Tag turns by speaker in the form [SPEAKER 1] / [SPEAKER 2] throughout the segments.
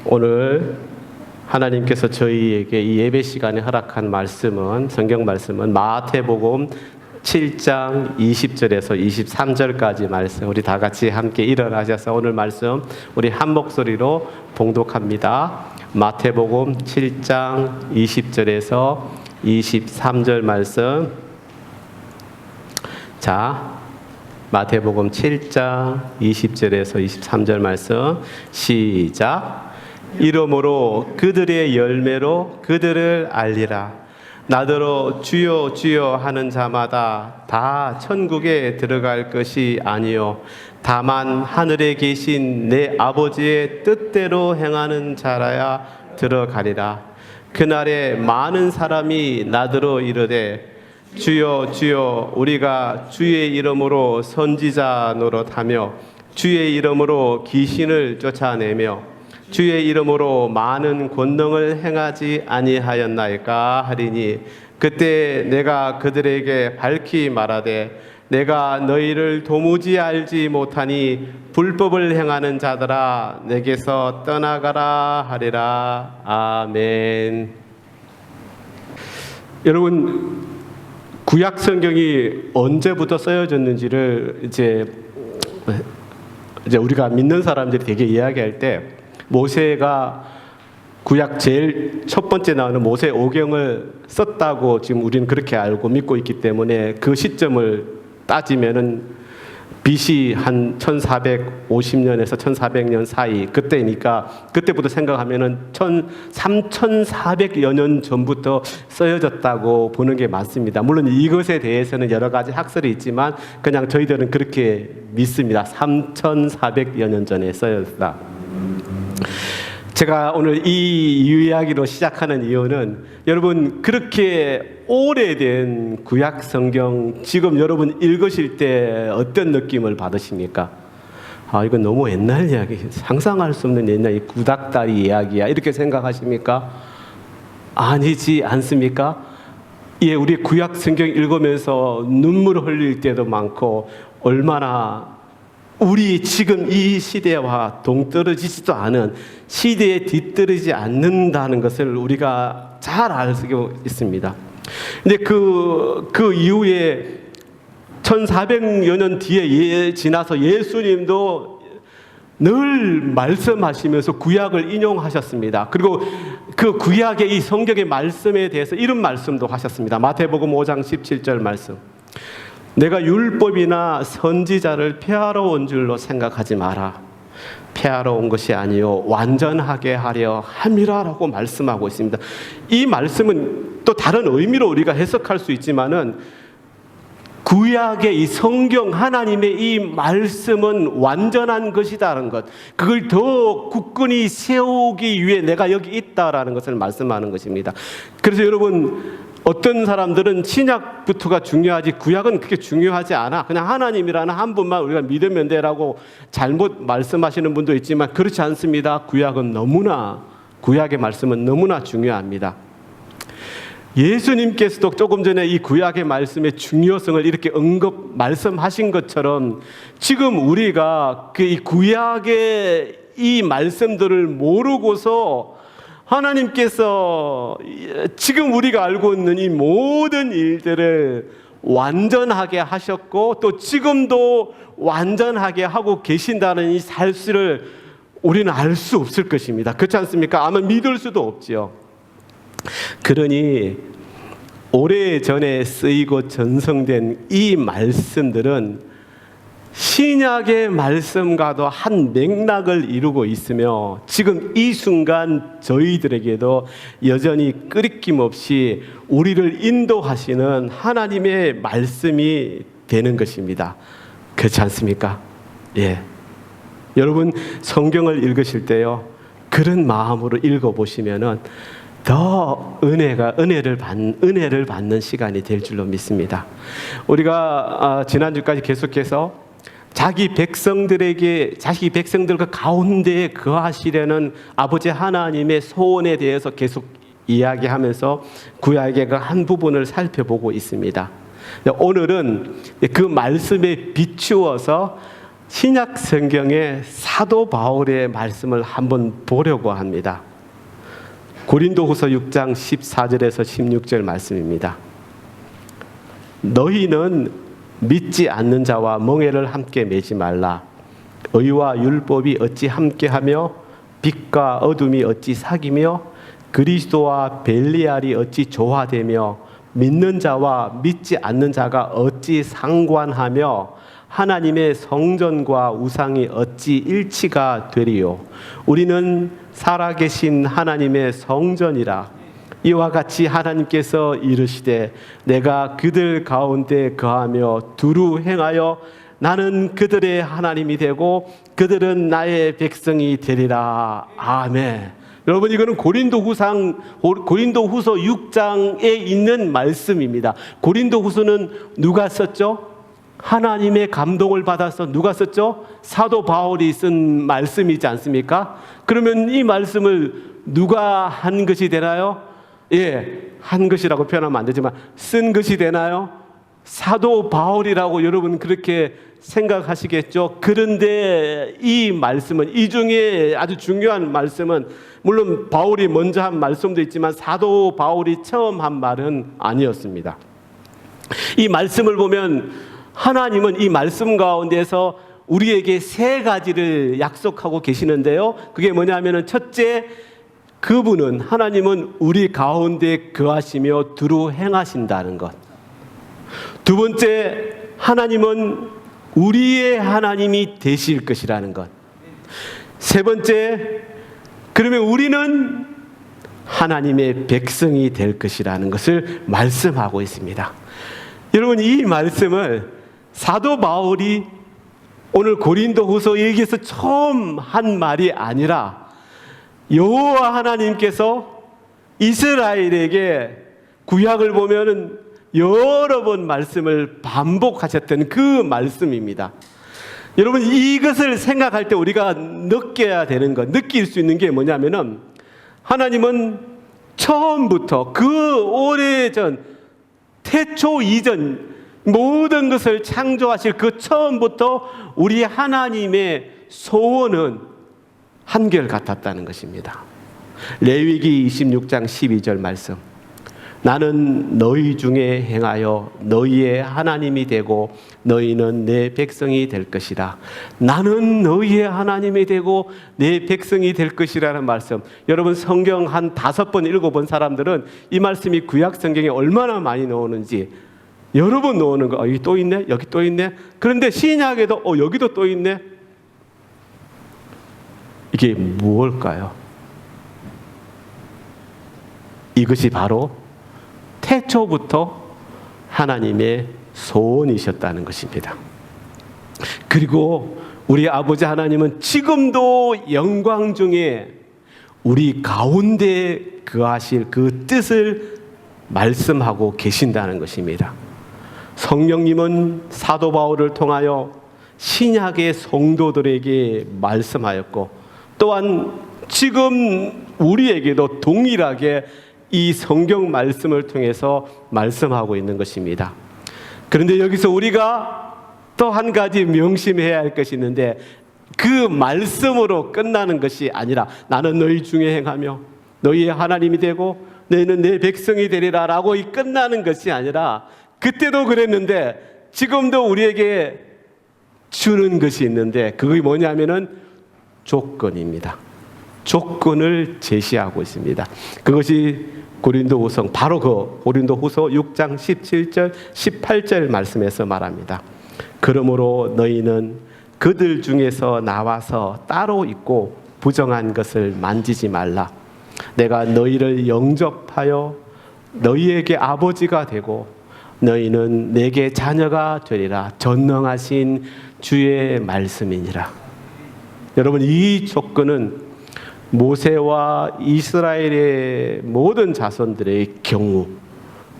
[SPEAKER 1] 오늘 하나님께서 저희에게 이 예배 시간에 허락한 말씀은, 성경 말씀은 마태복음 7장 20절에서 23절까지 말씀, 우리 다 같이 함께 일어나셔서 오늘 말씀 우리 한 목소리로 봉독합니다. 마태복음 7장 20절에서 23절 말씀. 자, 마태복음 7장 20절에서 23절 말씀 시작. 이러므로 그들의 열매로 그들을 알리라. 나더러 주여 주여 하는 자마다 다 천국에 들어갈 것이 아니요 다만 하늘에 계신 내 아버지의 뜻대로 행하는 자라야 들어가리라. 그날에 많은 사람이 나더러 이르되 주여 주여 우리가 주의 이름으로 선지자 노릇하며 주의 이름으로 귀신을 쫓아내며 주의 이름으로 많은 권능을 행하지 아니하였나이까 하리니 그때 내가 그들에게 밝히 말하되 내가 너희를 도무지 알지 못하니 불법을 행하는 자들아 내게서 떠나가라 하리라. 아멘. 여러분, 구약 성경이 언제부터 쓰여졌는지를 이제 우리가 믿는 사람들이 되게 이야기할 때 모세가 구약 제일 첫 번째 나오는 모세 오경을 썼다고 지금 우리는 그렇게 알고 믿고 있기 때문에 그 시점을 따지면은 BC 한 1450년에서 1400년 사이 그때니까 그때부터 생각하면은 3400여 년 전부터 쓰여졌다고 보는 게 맞습니다. 물론 이것에 대해서는 여러 가지 학설이 있지만 그냥 저희들은 그렇게 믿습니다. 3400여 년 전에 쓰여졌다. 제가 오늘 이 이야기로 시작하는 이유는 여러분, 그렇게 오래된 구약 성경 지금 여러분 읽으실 때 어떤 느낌을 받으십니까? 아, 이건 너무 옛날 이야기, 상상할 수 없는 옛날 이 구닥다리 이야기야, 이렇게 생각하십니까? 아니지 않습니까? 예, 우리 구약 성경 읽으면서 눈물 흘릴 때도 많고 얼마나 우리 지금 이 시대와 동떨어지지도 않은, 시대에 뒤떨어지지 않는다는 것을 우리가 잘 알고 있습니다. 근데 그 이후에 1400여 년 뒤에 지나서 예수님도 늘 말씀하시면서 구약을 인용하셨습니다. 그리고 그 구약의 이 성경의 말씀에 대해서 이런 말씀도 하셨습니다. 마태복음 5장 17절 말씀. 내가 율법이나 선지자를 폐하러 온 줄로 생각하지 마라. 폐하러 온 것이 아니요 완전하게 하려 함이라라고 말씀하고 있습니다. 이 말씀은 또 다른 의미로 우리가 해석할 수 있지만은 구약의 이 성경 하나님의 이 말씀은 완전한 것이다라는 것, 그걸 더 굳건히 세우기 위해 내가 여기 있다라는 것을 말씀하는 것입니다. 그래서 여러분, 어떤 사람들은 신약부터가 중요하지 구약은 그렇게 중요하지 않아, 그냥 하나님이라는 한 분만 우리가 믿으면 되라고 잘못 말씀하시는 분도 있지만 그렇지 않습니다. 구약의 말씀은 너무나 중요합니다. 예수님께서도 조금 전에 이 구약의 말씀의 중요성을 이렇게 말씀하신 것처럼 지금 우리가 이 구약의 이 말씀들을 모르고서 하나님께서 지금 우리가 알고 있는 이 모든 일들을 완전하게 하셨고 또 지금도 완전하게 하고 계신다는 이 사실을 우리는 알 수 없을 것입니다. 그렇지 않습니까? 아마 믿을 수도 없지요. 그러니 오래전에 쓰이고 전성된 이 말씀들은 신약의 말씀과도 한 맥락을 이루고 있으며 지금 이 순간 저희들에게도 여전히 끊임없이 우리를 인도하시는 하나님의 말씀이 되는 것입니다. 그렇지 않습니까? 예. 여러분, 성경을 읽으실 때요, 그런 마음으로 읽어보시면은 더 은혜를 받는 시간이 될 줄로 믿습니다. 우리가 지난주까지 계속해서 자기 백성들과 가운데 거하시려는 아버지 하나님의 소원에 대해서 계속 이야기하면서 구약의 그 한 부분을 살펴보고 있습니다. 오늘은 그 말씀에 비추어서 신약 성경의 사도 바울의 말씀을 한번 보려고 합니다. 고린도후서 6장 14절에서 16절 말씀입니다. 너희는 믿지 않는 자와 멍에를 함께 매지 말라. 의와 율법이 어찌 함께하며 빛과 어둠이 어찌 사귀며 그리스도와 벨리알이 어찌 조화되며 믿는 자와 믿지 않는 자가 어찌 상관하며 하나님의 성전과 우상이 어찌 일치가 되리요. 우리는 살아계신 하나님의 성전이라. 이와 같이 하나님께서 이르시되 내가 그들 가운데 거하며 두루 행하여 나는 그들의 하나님이 되고 그들은 나의 백성이 되리라. 아멘. 여러분, 이거는 고린도후서 6장에 있는 말씀입니다. 고린도후서는 누가 썼죠? 하나님의 감동을 받아서 누가 썼죠? 사도 바울이 쓴 말씀이지 않습니까? 그러면 이 말씀을 누가 한 것이 되나요? 예, 한 것이라고 표현하면 안 되지만 쓴 것이 되나요? 사도 바울이라고 여러분 그렇게 생각하시겠죠? 그런데 이 말씀은, 이 중에 아주 중요한 말씀은, 물론 바울이 먼저 한 말씀도 있지만 사도 바울이 처음 한 말은 아니었습니다. 이 말씀을 보면 하나님은 이 말씀 가운데서 우리에게 세 가지를 약속하고 계시는데요. 그게 뭐냐면은, 첫째, 그분은, 하나님은 우리 가운데 거하시며 두루 행하신다는 것. 두 번째, 하나님은 우리의 하나님이 되실 것이라는 것. 세 번째, 그러면 우리는 하나님의 백성이 될 것이라는 것을 말씀하고 있습니다. 여러분, 이 말씀을 사도 바울이 오늘 고린도후서 얘기에서 처음 한 말이 아니라 여호와 하나님께서 이스라엘에게 구약을 보면은 여러 번 말씀을 반복하셨던 그 말씀입니다. 여러분, 이것을 생각할 때 우리가 느껴야 되는 것, 느낄 수 있는 게 뭐냐면은, 하나님은 처음부터 그 오래전 태초 이전 모든 것을 창조하실 그 처음부터 우리 하나님의 소원은 한결같았다는 것입니다. 레위기 26장 12절 말씀. 나는 너희 중에 행하여 너희의 하나님이 되고 너희는 내 백성이 될 것이라. 나는 너희의 하나님이 되고 내 백성이 될 것이라는 말씀. 여러분, 성경 한 5번, 7번 사람들은 이 말씀이 구약 성경에 얼마나 많이 나오는지 여러 번 나오는 거. 여기 또 있네, 여기 또 있네. 그런데 신약에도 여기도 또 있네. 이게 무엇일까요? 이것이 바로 태초부터 하나님의 소원이셨다는 것입니다. 그리고 우리 아버지 하나님은 지금도 영광 중에 우리 가운데 거하실 그 뜻을 말씀하고 계신다는 것입니다. 성령님은 사도 바울을 통하여 신약의 성도들에게 말씀하였고, 또한 지금 우리에게도 동일하게 이 성경 말씀을 통해서 말씀하고 있는 것입니다. 그런데 여기서 우리가 또 한 가지 명심해야 할 것이 있는데, 그 말씀으로 끝나는 것이 아니라 나는 너희 중에 행하며 너희의 하나님이 되고 너희는 내 백성이 되리라 라고 끝나는 것이 아니라, 그때도 그랬는데 지금도 우리에게 주는 것이 있는데, 그게 뭐냐면은 조건입니다. 조건을 제시하고 있습니다. 그것이 고린도후서, 바로 그 고린도후서 6장 17절 18절 말씀에서 말합니다. 그러므로 너희는 그들 중에서 나와서 따로 있고 부정한 것을 만지지 말라. 내가 너희를 영접하여 너희에게 아버지가 되고 너희는 내게 자녀가 되리라. 전능하신 주의 말씀이니라. 여러분, 이 조건은 모세와 이스라엘의 모든 자손들의 경우,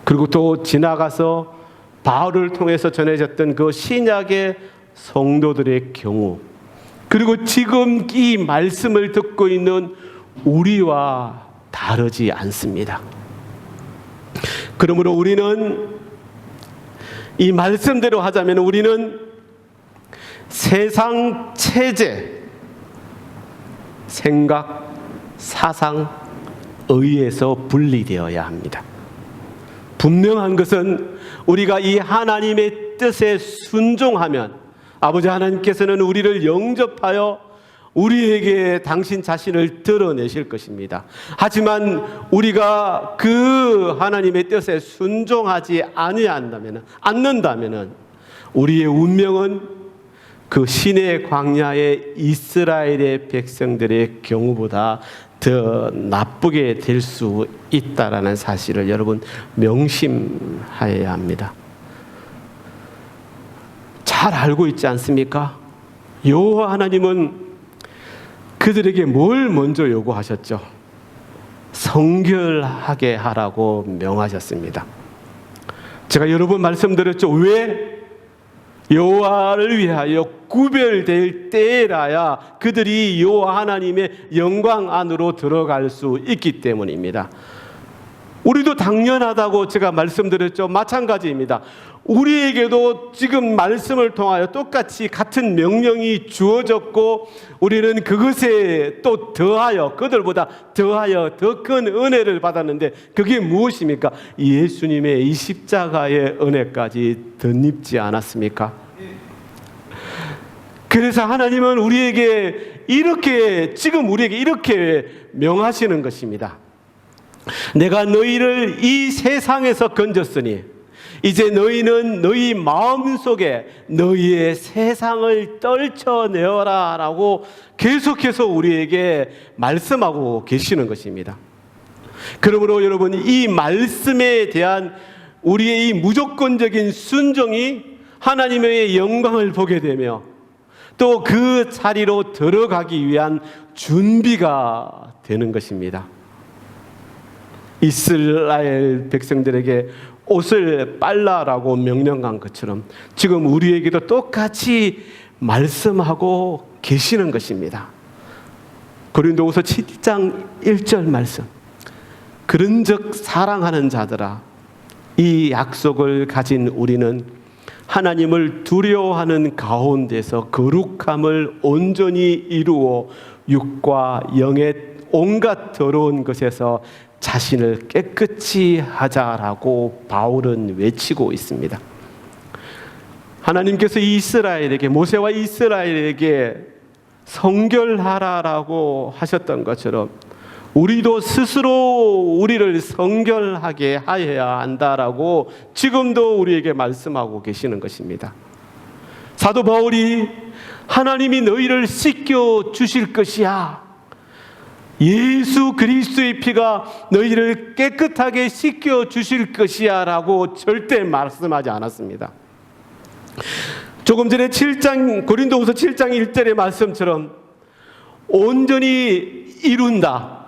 [SPEAKER 1] 그리고 또 지나가서 바울을 통해서 전해졌던 그 신약의 성도들의 경우, 그리고 지금 이 말씀을 듣고 있는 우리와 다르지 않습니다. 그러므로 우리는 이 말씀대로 하자면 우리는 세상 체제, 생각, 사상, 의에서 분리되어야 합니다. 분명한 것은 우리가 이 하나님의 뜻에 순종하면 아버지 하나님께서는 우리를 영접하여 우리에게 당신 자신을 드러내실 것입니다. 하지만 우리가 그 하나님의 뜻에 순종하지 않는다면 우리의 운명은 그 시내 광야의 이스라엘의 백성들의 경우보다 더 나쁘게 될 수 있다라는 사실을 여러분 명심하여야 합니다. 잘 알고 있지 않습니까? 여호와 하나님은 그들에게 뭘 먼저 요구하셨죠? 성결하게 하라고 명하셨습니다. 제가 여러 번 말씀드렸죠. 왜? 여호와를 위하여 구별될 때라야 그들이 여호와 하나님의 영광 안으로 들어갈 수 있기 때문입니다. 우리도 당연하다고 제가 말씀드렸죠. 마찬가지입니다. 우리에게도 지금 말씀을 통하여 똑같이 같은 명령이 주어졌고 우리는 그것에 또 더하여 그들보다 더하여 더 큰 은혜를 받았는데 그게 무엇입니까? 예수님의 이 십자가의 은혜까지 덧입지 않았습니까? 그래서 하나님은 우리에게 지금 우리에게 이렇게 명하시는 것입니다. 내가 너희를 이 세상에서 건졌으니 이제 너희는 너희 마음속에 너희의 세상을 떨쳐내어라 라고 계속해서 우리에게 말씀하고 계시는 것입니다. 그러므로 여러분 이 말씀에 대한 우리의 이 무조건적인 순종이 하나님의 영광을 보게 되며 또 그 자리로 들어가기 위한 준비가 되는 것입니다. 이스라엘 백성들에게 옷을 빨라라고 명령한 것처럼 지금 우리에게도 똑같이 말씀하고 계시는 것입니다. 고린도후서 7장 1절 말씀. 그런즉 사랑하는 자들아 이 약속을 가진 우리는 하나님을 두려워하는 가운데서 거룩함을 온전히 이루어 육과 영의 온갖 더러운 것에서 자신을 깨끗이 하자라고 바울은 외치고 있습니다. 하나님께서 이스라엘에게 모세와 이스라엘에게 성결하라라고 하셨던 것처럼 우리도 스스로 우리를 성결하게 하여야 한다라고 지금도 우리에게 말씀하고 계시는 것입니다. 사도 바울이 하나님이 너희를 씻겨 주실 것이야. 예수 그리스도의 피가 너희를 깨끗하게 씻겨 주실 것이야 라고 절대 말씀하지 않았습니다. 조금 전에 고린도후서 7장 1절의 말씀처럼 온전히 이룬다,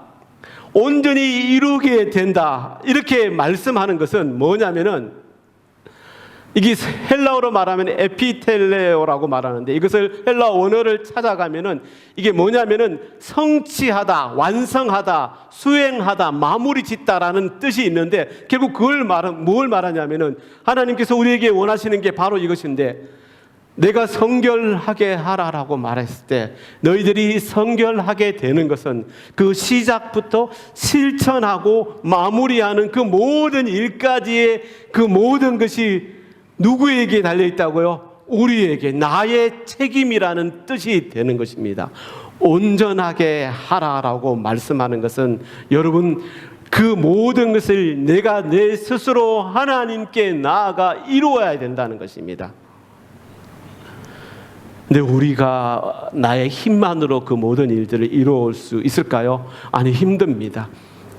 [SPEAKER 1] 온전히 이루게 된다 이렇게 말씀하는 것은 뭐냐면은 이게 헬라어로 말하면 에피텔레오라고 말하는데 이것을 헬라어 원어를 찾아가면은 이게 뭐냐면은 성취하다, 완성하다, 수행하다, 마무리 짓다라는 뜻이 있는데 결국 뭘 말하냐면은 하나님께서 우리에게 원하시는 게 바로 이것인데 내가 성결하게 하라라고 말했을 때 너희들이 성결하게 되는 것은 그 시작부터 실천하고 마무리하는 그 모든 일까지의 그 모든 것이 누구에게 달려있다고요? 우리에게 나의 책임이라는 뜻이 되는 것입니다. 온전하게 하라라고 말씀하는 것은 여러분 그 모든 것을 내가 내 스스로 하나님께 나아가 이루어야 된다는 것입니다. 근데 우리가 나의 힘만으로 그 모든 일들을 이루어올 수 있을까요? 아니, 힘듭니다.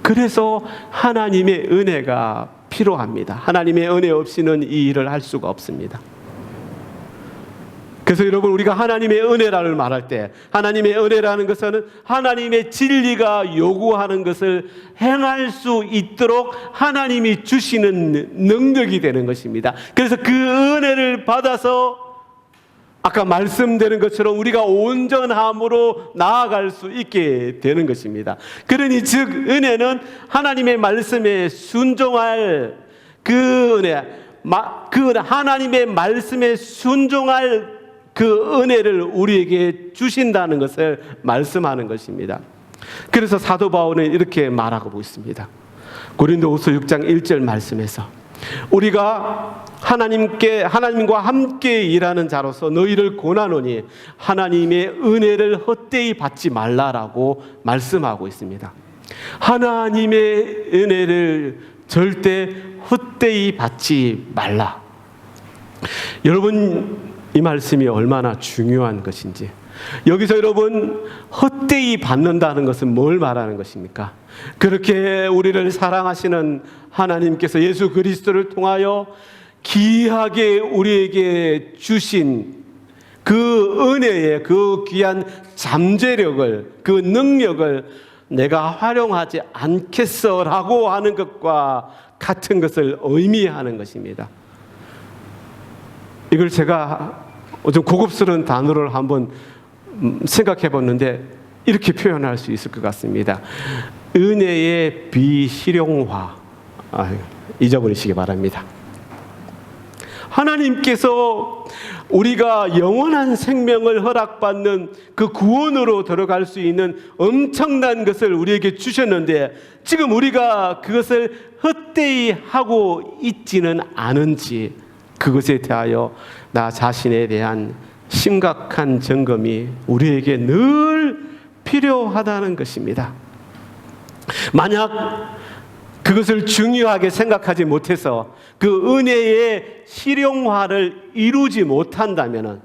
[SPEAKER 1] 그래서 하나님의 은혜가 필요합니다. 하나님의 은혜 없이는 이 일을 할 수가 없습니다. 그래서 여러분 우리가 하나님의 은혜라는 말할 때 하나님의 은혜라는 것은 하나님의 진리가 요구하는 것을 행할 수 있도록 하나님이 주시는 능력이 되는 것입니다. 그래서 그 은혜를 받아서 아까 말씀드린 것처럼 우리가 온전함으로 나아갈 수 있게 되는 것입니다. 그러니 즉 은혜는 하나님의 말씀에 순종할 그 은혜, 하나님의 말씀에 순종할 그 은혜를 우리에게 주신다는 것을 말씀하는 것입니다. 그래서 사도 바울은 이렇게 말하고 있습니다. 고린도후서 6장 1절 말씀에서 우리가 하나님과 함께 일하는 자로서 너희를 권하노니 하나님의 은혜를 헛되이 받지 말라라고 말씀하고 있습니다. 하나님의 은혜를 절대 헛되이 받지 말라. 여러분, 이 말씀이 얼마나 중요한 것인지. 여기서 여러분, 헛되이 받는다는 것은 뭘 말하는 것입니까? 그렇게 우리를 사랑하시는 하나님께서 예수 그리스도를 통하여 귀하게 우리에게 주신 그 은혜의 그 귀한 잠재력을, 그 능력을 내가 활용하지 않겠어라고 하는 것과 같은 것을 의미하는 것입니다. 이걸 제가 좀 고급스러운 단어를 한번 생각해 봤는데 이렇게 표현할 수 있을 것 같습니다. 은혜의 비실용화. 잊어버리시기 바랍니다. 하나님께서 우리가 영원한 생명을 허락받는 그 구원으로 들어갈 수 있는 엄청난 것을 우리에게 주셨는데 지금 우리가 그것을 헛되이 하고 있지는 않은지, 그것에 대하여 나 자신에 대한 심각한 점검이 우리에게 늘 필요하다는 것입니다. 만약 그것을 중요하게 생각하지 못해서 그 은혜의 실용화를 이루지 못한다면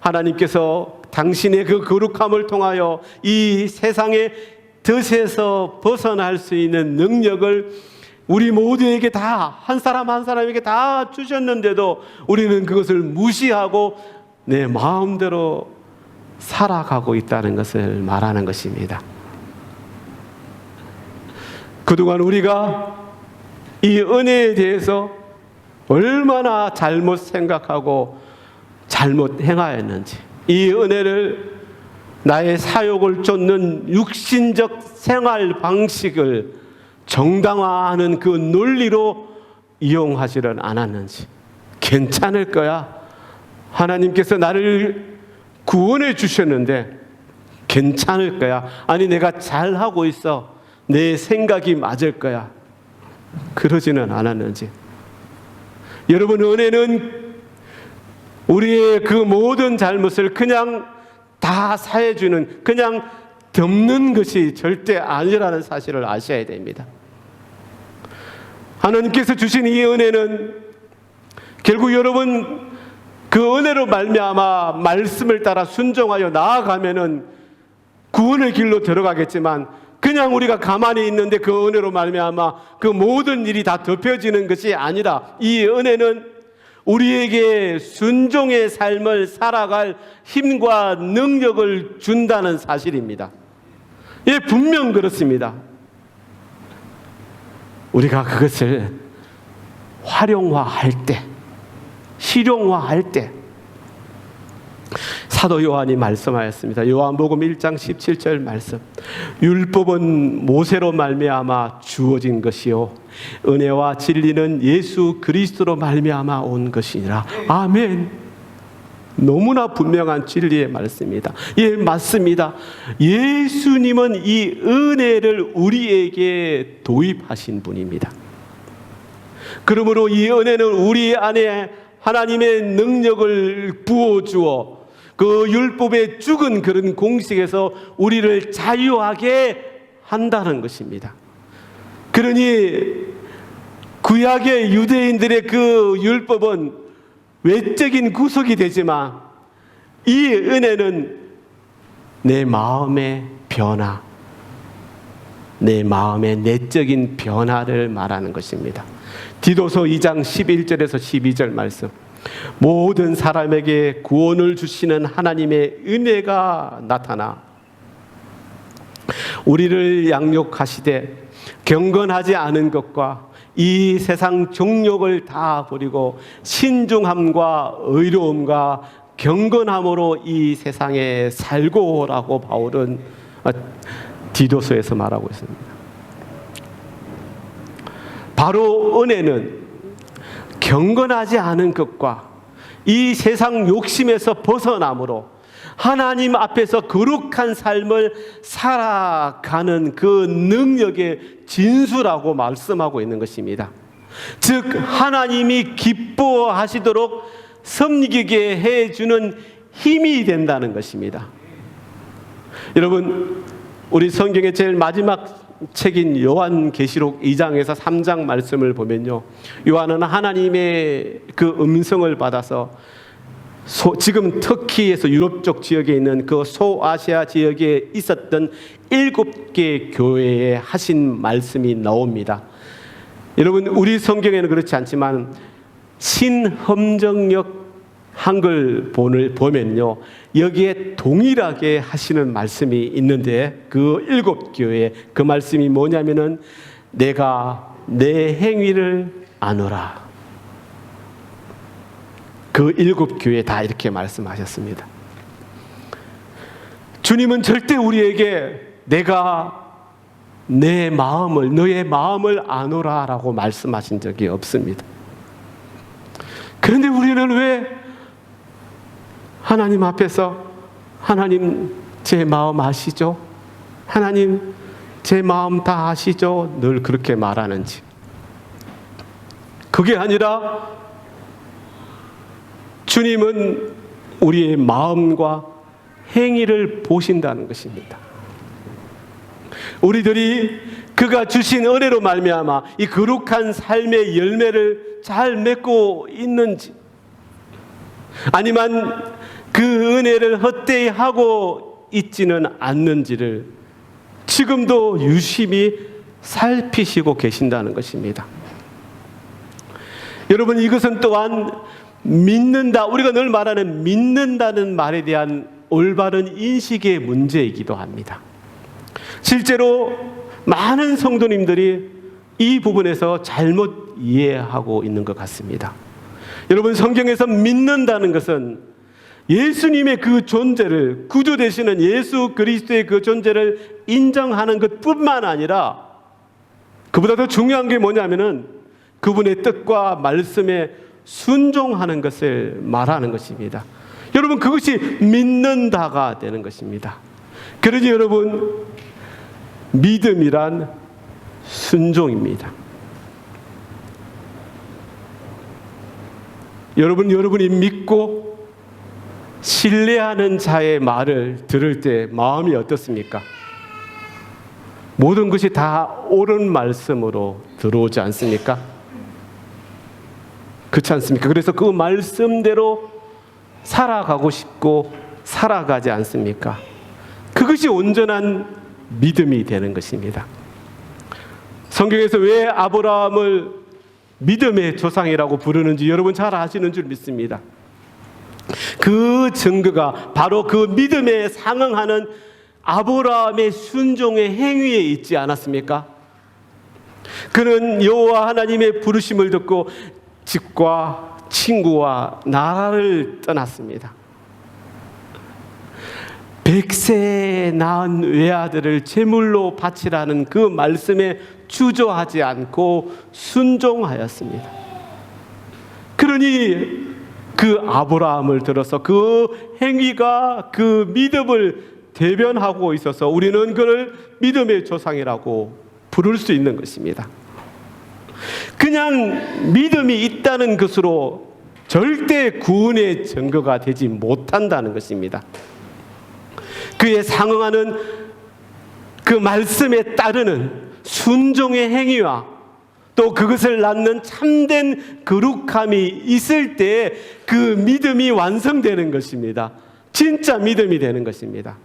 [SPEAKER 1] 하나님께서 당신의 그 거룩함을 통하여 이 세상의 덫에서 벗어날 수 있는 능력을 우리 모두에게 다, 한 사람 한 사람에게 다 주셨는데도 우리는 그것을 무시하고 내 마음대로 살아가고 있다는 것을 말하는 것입니다. 그동안 우리가 이 은혜에 대해서 얼마나 잘못 생각하고 잘못 행하였는지, 이 은혜를 나의 사욕을 쫓는 육신적 생활 방식을 정당화하는 그 논리로 이용하지는 않았는지, 괜찮을 거야. 하나님께서 나를 구원해 주셨는데 괜찮을 거야. 아니, 내가 잘하고 있어. 내 생각이 맞을 거야. 그러지는 않았는지. 여러분, 은혜는 우리의 그 모든 잘못을 그냥 다 사해주는, 그냥 덮는 것이 절대 아니라는 사실을 아셔야 됩니다. 하나님께서 주신 이 은혜는 결국 여러분 그 은혜로 말미암아 말씀을 따라 순종하여 나아가면은 구원의 길로 들어가겠지만, 그냥 우리가 가만히 있는데 그 은혜로 말미암아 그 모든 일이 다 덮여지는 것이 아니라, 이 은혜는 우리에게 순종의 삶을 살아갈 힘과 능력을 준다는 사실입니다. 예, 분명 그렇습니다. 우리가 그것을 활용화할 때, 실용화할 때, 사도 요한이 말씀하였습니다. 요한복음 1장 17절 말씀. 율법은 모세로 말미암아 주어진 것이요 은혜와 진리는 예수 그리스도로 말미암아 온 것이니라. 아멘. 너무나 분명한 진리의 말씀입니다. 예, 맞습니다. 예수님은 이 은혜를 우리에게 도입하신 분입니다. 그러므로 이 은혜는 우리 안에 하나님의 능력을 부어주어 그 율법의 죽은 그런 공식에서 우리를 자유하게 한다는 것입니다. 그러니 구약의 유대인들의 그 율법은 외적인 구속이 되지만 이 은혜는 내 마음의 변화, 내 마음의 내적인 변화를 말하는 것입니다. 디도서 2장 11절에서 12절 말씀. 모든 사람에게 구원을 주시는 하나님의 은혜가 나타나 우리를 양육하시되 경건하지 않은 것과 이 세상 정욕을 다 버리고 신중함과 의로움과 경건함으로 이 세상에 살고라고 바울은 디도서에서 말하고 있습니다. 바로 은혜는 경건하지 않은 것과 이 세상 욕심에서 벗어남으로 하나님 앞에서 거룩한 삶을 살아가는 그 능력의 진수라고 말씀하고 있는 것입니다. 즉 하나님이 기뻐하시도록 섬기게 해주는 힘이 된다는 것입니다. 여러분, 우리 성경의 제일 마지막 책인 요한계시록 2장에서 3장 말씀을 보면요, 요한은 하나님의 그 음성을 받아서 지금 터키에서 유럽 쪽 지역에 있는 그 소아시아 지역에 있었던 7개 교회에 하신 말씀이 나옵니다. 여러분, 우리 성경에는 그렇지 않지만 신험정역 한글본을 보면요, 여기에 동일하게 하시는 말씀이 있는데 그 7교회 그 말씀이 뭐냐면은 내가 내 행위를 아노라. 그 7교회 다 이렇게 말씀하셨습니다. 주님은 절대 우리에게 내가 내 마음을, 너의 마음을 아노라라고 말씀하신 적이 없습니다. 그런데 우리는 왜 하나님 앞에서 하나님 제 마음 아시죠? 하나님 제 마음 다 아시죠? 늘 그렇게 말하는지. 그게 아니라 주님은 우리의 마음과 행위를 보신다는 것입니다. 우리들이 그가 주신 은혜로 말미암아 이 거룩한 삶의 열매를 잘 맺고 있는지, 아니면 그 은혜를 헛되이 하고 있지는 않는지를 지금도 유심히 살피시고 계신다는 것입니다. 여러분, 이것은 또한 믿는다, 우리가 늘 말하는 믿는다는 말에 대한 올바른 인식의 문제이기도 합니다. 실제로 많은 성도님들이 이 부분에서 잘못 이해하고 있는 것 같습니다. 여러분, 성경에서 믿는다는 것은 예수님의 그 존재를, 구주 되시는 예수 그리스도의 그 존재를 인정하는 것뿐만 아니라 그보다 더 중요한 게 뭐냐면은 그분의 뜻과 말씀에 순종하는 것을 말하는 것입니다. 여러분, 그것이 믿는다가 되는 것입니다. 그러니 여러분, 믿음이란 순종입니다. 여러분이 믿고 신뢰하는 자의 말을 들을 때 마음이 어떻습니까? 모든 것이 다 옳은 말씀으로 들어오지 않습니까? 그렇지 않습니까? 그래서 그 말씀대로 살아가고 싶고 살아가지 않습니까? 그것이 온전한 믿음이 되는 것입니다. 성경에서 왜 아브라함을 믿음의 조상이라고 부르는지 여러분 잘 아시는 줄 믿습니다. 그 증거가 바로 그 믿음에 상응하는 아브라함의 순종의 행위에 있지 않았습니까? 그는 여호와 하나님의 부르심을 듣고 집과 친구와 나라를 떠났습니다. 100세에 낳은 외아들을 제물로 바치라는 그 말씀에 주저하지 않고 순종하였습니다. 그러니 그 아브라함을 들어서 그 행위가 그 믿음을 대변하고 있어서 우리는 그를 믿음의 조상이라고 부를 수 있는 것입니다. 그냥 믿음이 있다는 것으로 절대 구원의 증거가 되지 못한다는 것입니다. 그에 상응하는 그 말씀에 따르는 순종의 행위와 또 그것을 낳는 참된 거룩함이 있을 때 그 믿음이 완성되는 것입니다. 진짜 믿음이 되는 것입니다.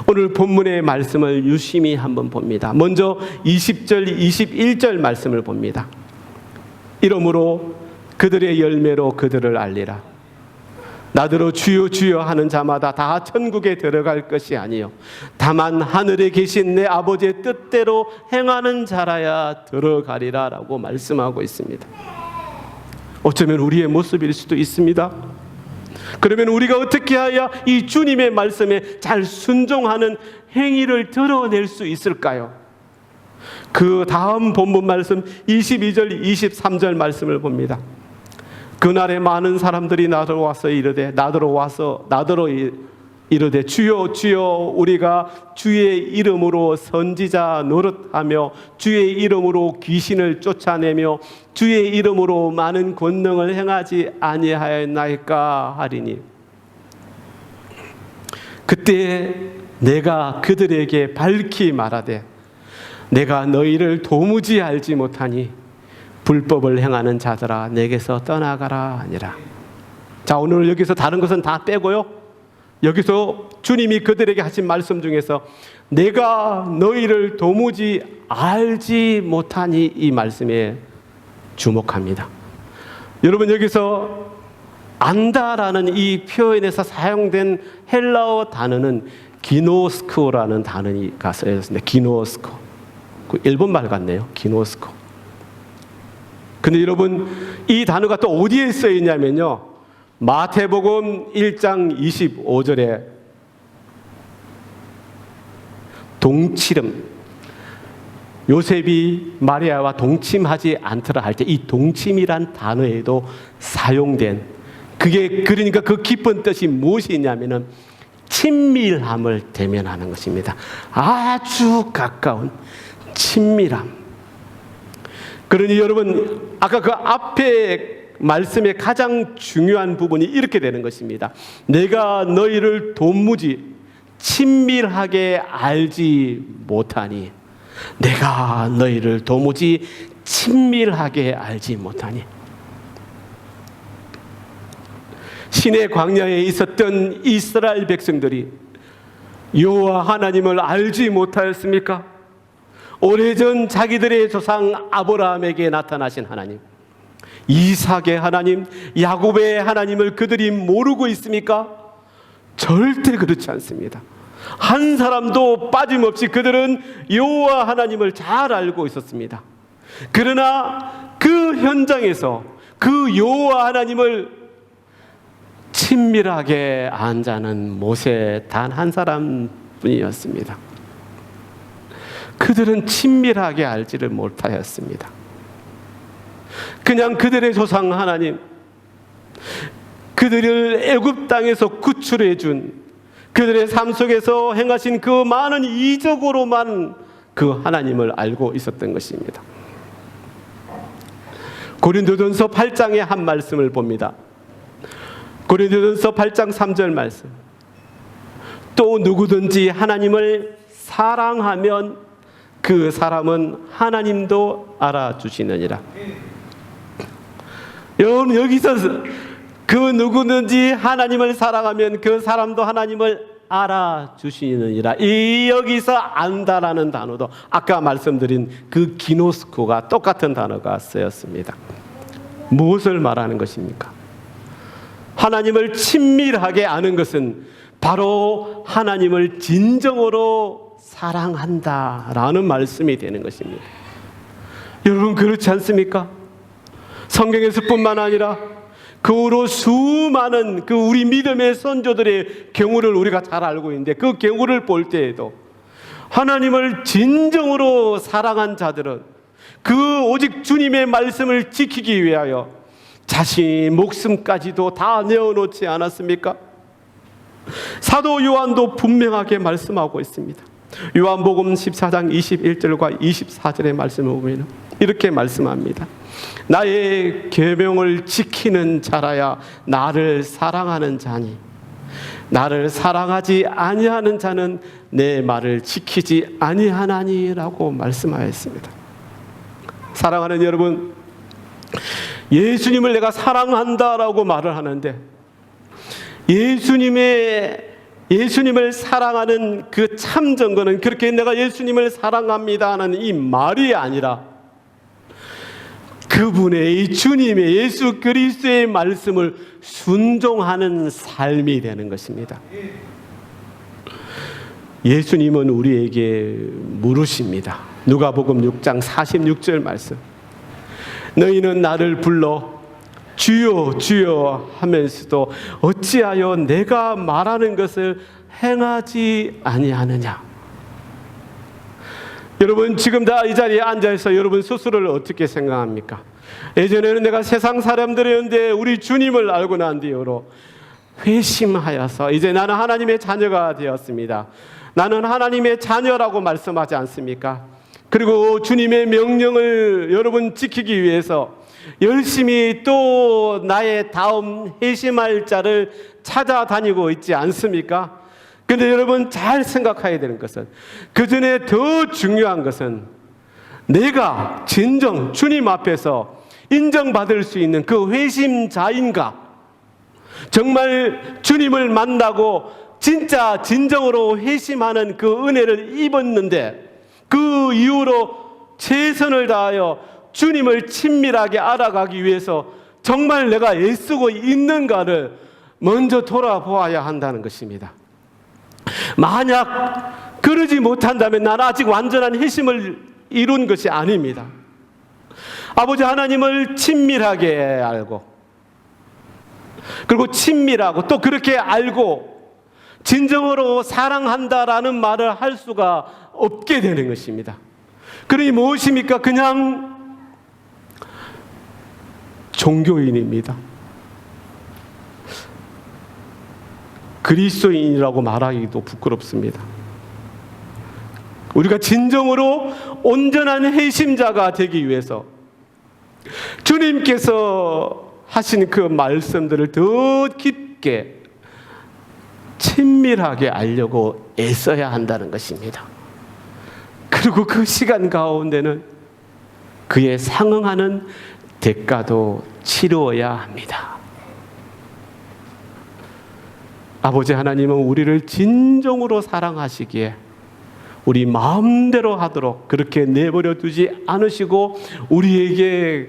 [SPEAKER 1] 오늘 본문의 말씀을 유심히 한번 봅니다. 먼저 20절, 21절 말씀을 봅니다. 이러므로 그들의 열매로 그들을 알리라. 나더러 주여 주여 하는 자마다 다 천국에 들어갈 것이 아니요 다만 하늘에 계신 내 아버지의 뜻대로 행하는 자라야 들어가리라 라고 말씀하고 있습니다. 어쩌면 우리의 모습일 수도 있습니다. 그러면 우리가 어떻게 해야 이 주님의 말씀에 잘 순종하는 행위를 드러낼 수 있을까요? 그 다음 본문 말씀 22절 23절 말씀을 봅니다. 그날에 많은 사람들이 나더러 와서 이르되 주여 주여 우리가 주의 이름으로 선지자 노릇하며 주의 이름으로 귀신을 쫓아내며 주의 이름으로 많은 권능을 행하지 아니하였나이까 하리니 그때 내가 그들에게 밝히 말하되 내가 너희를 도무지 알지 못하니 불법을 행하는 자들아 내게서 떠나가라 하니라. 자, 오늘 여기서 다른 것은 다 빼고요, 여기서 주님이 그들에게 하신 말씀 중에서 내가 너희를 도무지 알지 못하니 이 말씀에 주목합니다. 여러분, 여기서 안다라는 이 표현에서 사용된 헬라어 단어는 기노스코라는 단어가 쓰여졌습니다. 기노스코. 그 일본 말 같네요. 기노스코. 근데 여러분, 이 단어가 또 어디에 쓰여있냐면요, 마태복음 1장 25절에 동치름, 요셉이 마리아와 동침하지 않더라 할 때 이 동침이란 단어에도 사용된, 그게 그러니까 그 깊은 뜻이 무엇이냐면은 친밀함을 대면하는 것입니다. 아주 가까운 친밀함. 그러니 여러분, 아까 그 앞에 말씀의 가장 중요한 부분이 이렇게 되는 것입니다. 내가 너희를 도무지 친밀하게 알지 못하니, 내가 너희를 도무지 친밀하게 알지 못하니. 시내 광야에 있었던 이스라엘 백성들이 여호와 하나님을 알지 못하였습니까? 오래전 자기들의 조상 아브라함에게 나타나신 하나님, 이삭의 하나님, 야곱의 하나님을 그들이 모르고 있습니까? 절대 그렇지 않습니다. 한 사람도 빠짐없이 그들은 여호와 하나님을 잘 알고 있었습니다. 그러나 그 현장에서 그 여호와 하나님을 친밀하게 안 자는 모세 단 한 사람뿐이었습니다. 그들은 친밀하게 알지를 못하였습니다. 그냥 그들의 조상 하나님, 그들을 애굽 땅에서 구출해 준, 그들의 삶 속에서 행하신 그 많은 이적으로만 그 하나님을 알고 있었던 것입니다. 고린도전서 8장의 한 말씀을 봅니다. 고린도전서 8장 3절 말씀. 또 누구든지 하나님을 사랑하면 그 사람은 하나님도 알아주시느니라. 여러분, 여기서 그 누구든지 하나님을 사랑하면 그 사람도 하나님을 알아주시느니라, 이 여기서 안다라는 단어도 아까 말씀드린 그 기노스코가 똑같은 단어가 쓰였습니다. 무엇을 말하는 것입니까? 하나님을 친밀하게 아는 것은 바로 하나님을 진정으로 사랑한다라는 말씀이 되는 것입니다. 여러분, 그렇지 않습니까? 성경에서뿐만 아니라 그 후로 수많은 그 우리 믿음의 선조들의 경우를 우리가 잘 알고 있는데, 그 경우를 볼 때에도 하나님을 진정으로 사랑한 자들은 그 오직 주님의 말씀을 지키기 위하여 자신의 목숨까지도 다 내어놓지 않았습니까? 사도 요한도 분명하게 말씀하고 있습니다. 요한복음 14장 21절과 24절의 말씀을 보면 이렇게 말씀합니다. 나의 계명을 지키는 자라야 나를 사랑하는 자니, 나를 사랑하지 아니하는 자는 내 말을 지키지 아니하나니라고 말씀하였습니다. 사랑하는 여러분, 예수님을 내가 사랑한다라고 말을 하는데, 예수님을 사랑하는 그 참 증거는 그렇게 내가 예수님을 사랑합니다 하는 이 말이 아니라 그분의, 이 주님의, 예수 그리스도의 말씀을 순종하는 삶이 되는 것입니다. 예수님은 우리에게 물으십니다. 누가복음 6장 46절 말씀. 너희는 나를 불러 주여 주여 하면서도 어찌하여 내가 말하는 것을 행하지 아니하느냐. 여러분, 지금 다 이 자리에 앉아서 여러분 스스로를 어떻게 생각합니까? 예전에는 내가 세상 사람들이었는데 우리 주님을 알고 난 뒤로 회심하여서 이제 나는 하나님의 자녀가 되었습니다. 나는 하나님의 자녀라고 말씀하지 않습니까? 그리고 주님의 명령을 여러분 지키기 위해서 열심히 또 나의 다음 회심할 자를 찾아다니고 있지 않습니까? 근데 여러분 잘 생각해야 되는 것은, 그 전에 더 중요한 것은 내가 진정 주님 앞에서 인정받을 수 있는 그 회심자인가? 정말 주님을 만나고 진짜 진정으로 회심하는 그 은혜를 입었는데 그 이후로 최선을 다하여 주님을 친밀하게 알아가기 위해서 정말 내가 애쓰고 있는가를 먼저 돌아보아야 한다는 것입니다. 만약 그러지 못한다면 나는 아직 완전한 회심을 이룬 것이 아닙니다. 아버지 하나님을 친밀하게 알고, 그리고 친밀하고 또 그렇게 알고 진정으로 사랑한다라는 말을 할 수가 없게 되는 것입니다. 그러니 무엇입니까? 그냥 종교인입니다. 그리스도인이라고 말하기도 부끄럽습니다. 우리가 진정으로 온전한 회심자가 되기 위해서 주님께서 하신 그 말씀들을 더 깊게 친밀하게 알려고 애써야 한다는 것입니다. 그리고 그 시간 가운데는 그에 상응하는 대가도 치루어야 합니다. 아버지 하나님은 우리를 진정으로 사랑하시기에 우리 마음대로 하도록 그렇게 내버려 두지 않으시고 우리에게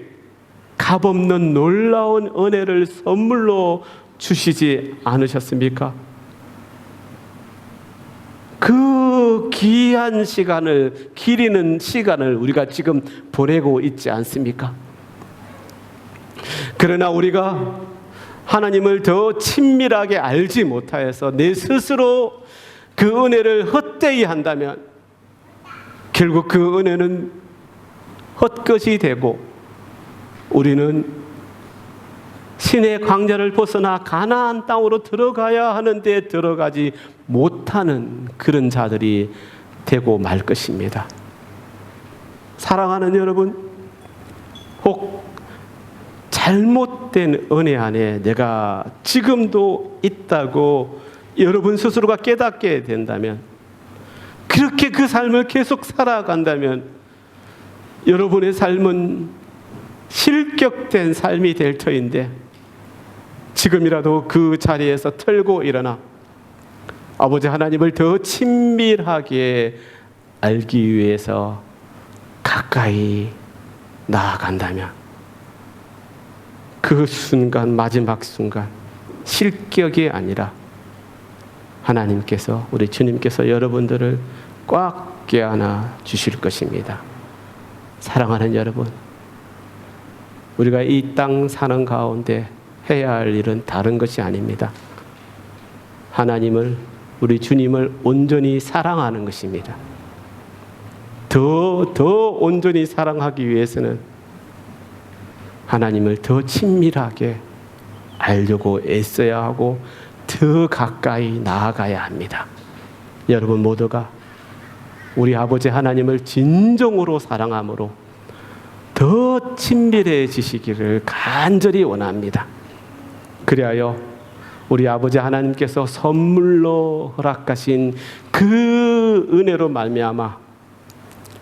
[SPEAKER 1] 값없는 놀라운 은혜를 선물로 주시지 않으셨습니까? 그 귀한 시간을, 기리는 시간을 우리가 지금 보내고 있지 않습니까? 그러나 우리가 하나님을 더 친밀하게 알지 못하여서 내 스스로 그 은혜를 헛되이 한다면 결국 그 은혜는 헛것이 되고 우리는 신의 광야를 벗어나 가나안 땅으로 들어가야 하는데 들어가지 못하는 그런 자들이 되고 말 것입니다. 사랑하는 여러분, 혹 잘못된 은혜 안에 내가 지금도 있다고 여러분 스스로가 깨닫게 된다면, 그렇게 그 삶을 계속 살아간다면 여러분의 삶은 실격된 삶이 될 터인데 지금이라도 그 자리에서 털고 일어나 아버지 하나님을 더 친밀하게 알기 위해서 가까이 나아간다면 그 순간, 마지막 순간 실격이 아니라 하나님께서, 우리 주님께서 여러분들을 꽉 껴안아 주실 것입니다. 사랑하는 여러분, 우리가 이 땅 사는 가운데 해야 할 일은 다른 것이 아닙니다. 하나님을, 우리 주님을 온전히 사랑하는 것입니다. 더 온전히 사랑하기 위해서는 하나님을 더 친밀하게 알려고 애써야 하고 더 가까이 나아가야 합니다. 여러분 모두가 우리 아버지 하나님을 진정으로 사랑함으로 더 친밀해지시기를 간절히 원합니다. 그리하여 우리 아버지 하나님께서 선물로 허락하신 그 은혜로 말미암아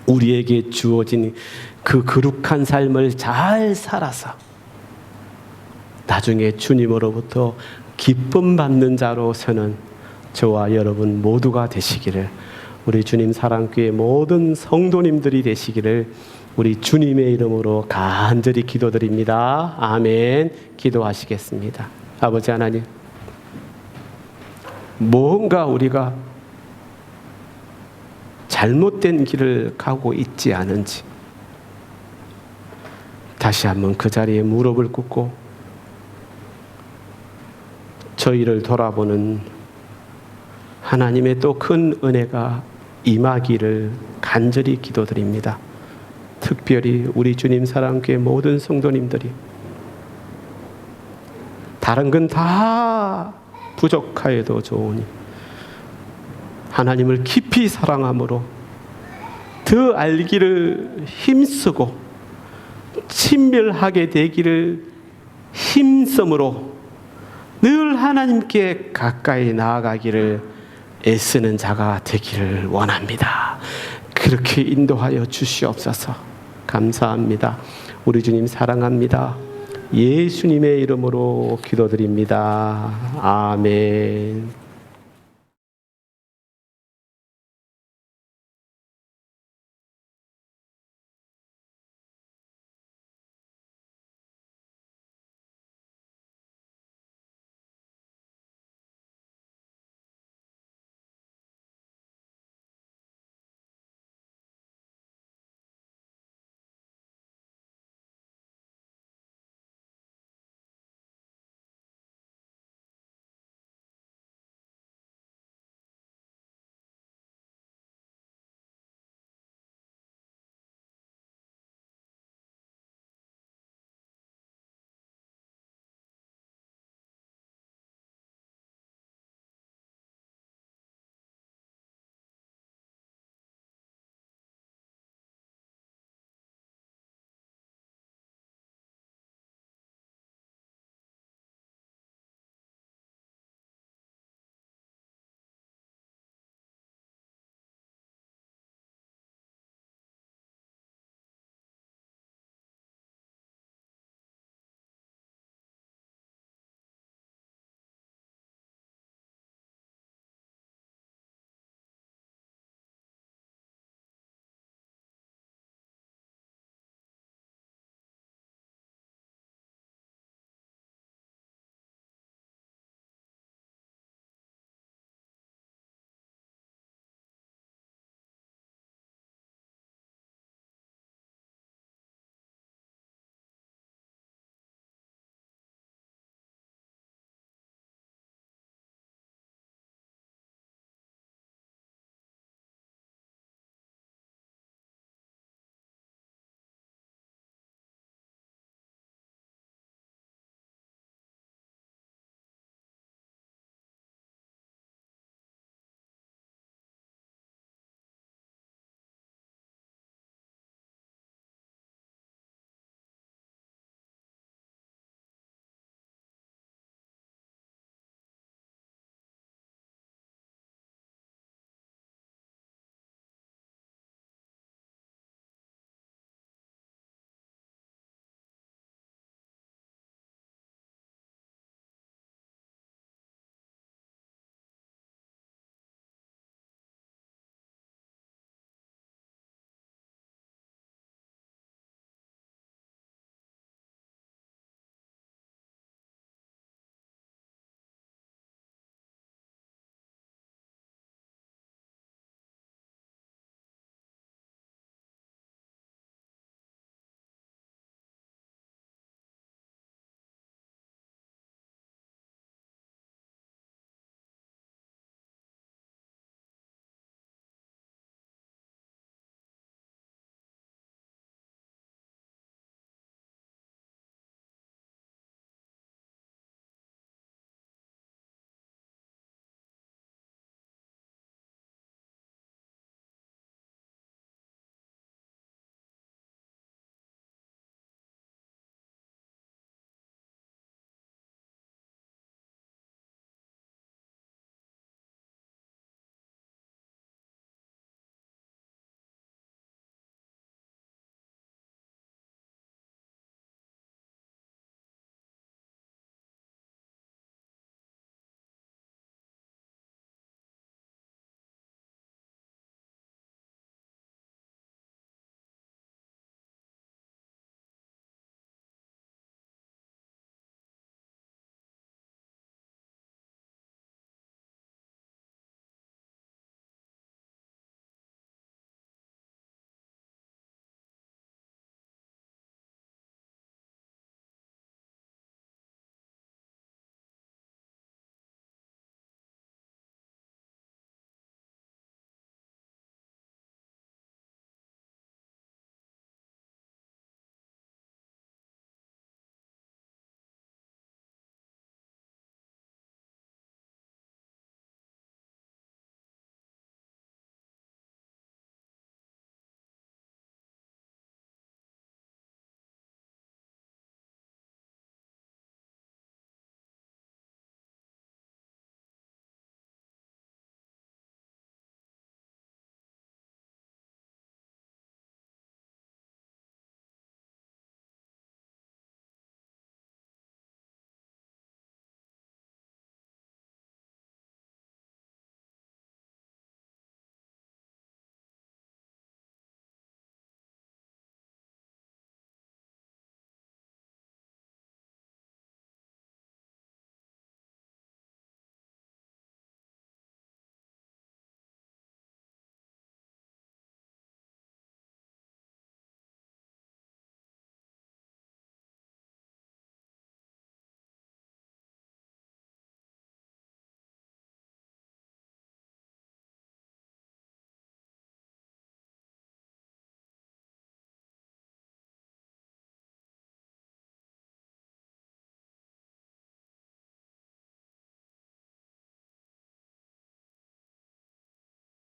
[SPEAKER 1] 우리에게 주어진 그 거룩한 삶을 잘 살아서 나중에 주님으로부터 기쁨 받는 자로 서는 저와 여러분 모두가 되시기를, 우리 주님 사랑교회 모든 성도님들이 되시기를 우리 주님의 이름으로 간절히 기도드립니다. 아멘. 기도하시겠습니다. 아버지 하나님, 뭔가 우리가 잘못된 길을 가고 있지 않은지 다시 한번 그 자리에 무릎을 꿇고 저희를 돌아보는 하나님의 또 큰 은혜가 임하기를 간절히 기도드립니다. 특별히 우리 주님 사랑교회 모든 성도님들이 다른 건 다 부족하여도 좋으니 하나님을 깊이 사랑함으로 더 알기를 힘쓰고 친밀하게 되기를 힘쓰므로 늘 하나님께 가까이 나아가기를 애쓰는 자가 되기를 원합니다. 그렇게 인도하여 주시옵소서. 감사합니다. 우리 주님 사랑합니다. 예수님의 이름으로 기도드립니다. 아멘.